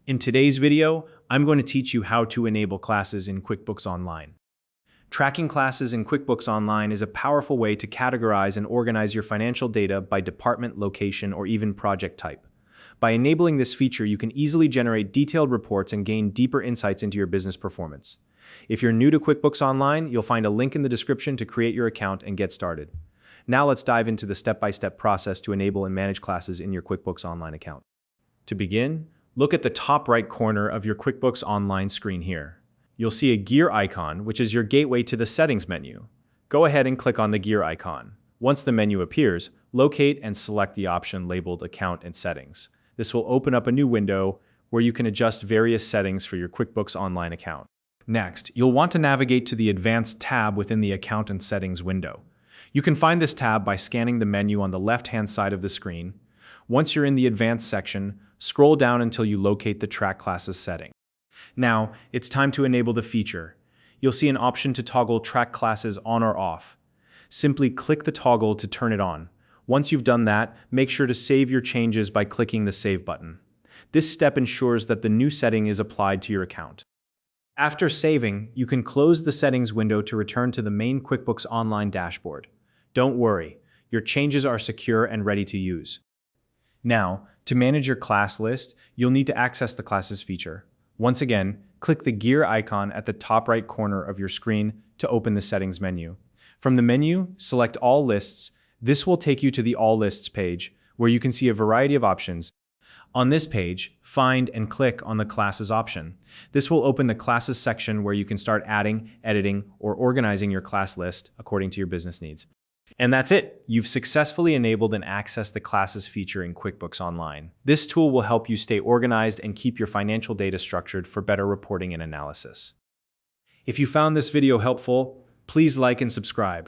In today's video, I'm going to teach you how to enable classes in QuickBooks Online. Tracking classes in QuickBooks Online is a powerful way to categorize and organize your financial data by department, location, or even project type. By enabling this feature, you can easily generate detailed reports and gain deeper insights into your business performance. If you're new to QuickBooks Online, you'll find a link in the description to create your account and get started. Now let's dive into the step-by-step process to enable and manage classes in your QuickBooks Online account. To begin, look at the top right corner of your QuickBooks Online screen here. You'll see a gear icon, which is your gateway to the settings menu. Go ahead and click on the gear icon. Once the menu appears, locate and select the option labeled Account and Settings. This will open up a new window where you can adjust various settings for your QuickBooks Online account. Next, you'll want to navigate to the Advanced tab within the Account and Settings window. You can find this tab by scanning the menu on the left-hand side of the screen. Once you're in the Advanced section, scroll down until you locate the Track Classes setting. Now, it's time to enable the feature. You'll see an option to toggle Track Classes on or off. Simply click the toggle to turn it on. Once you've done that, make sure to save your changes by clicking the Save button. This step ensures that the new setting is applied to your account. After saving, you can close the settings window to return to the main QuickBooks Online dashboard. Don't worry, your changes are secure and ready to use. Now, to manage your class list, you'll need to access the Classes feature. Once again, click the gear icon at the top right corner of your screen to open the Settings menu. From the menu, select All Lists. This will take you to the All Lists page, where you can see a variety of options. On this page, find and click on the Classes option. This will open the Classes section where you can start adding, editing, or organizing your class list according to your business needs. And that's it. You've successfully enabled and accessed the Classes feature in QuickBooks Online. This tool will help you stay organized and keep your financial data structured for better reporting and analysis. If you found this video helpful, please like and subscribe.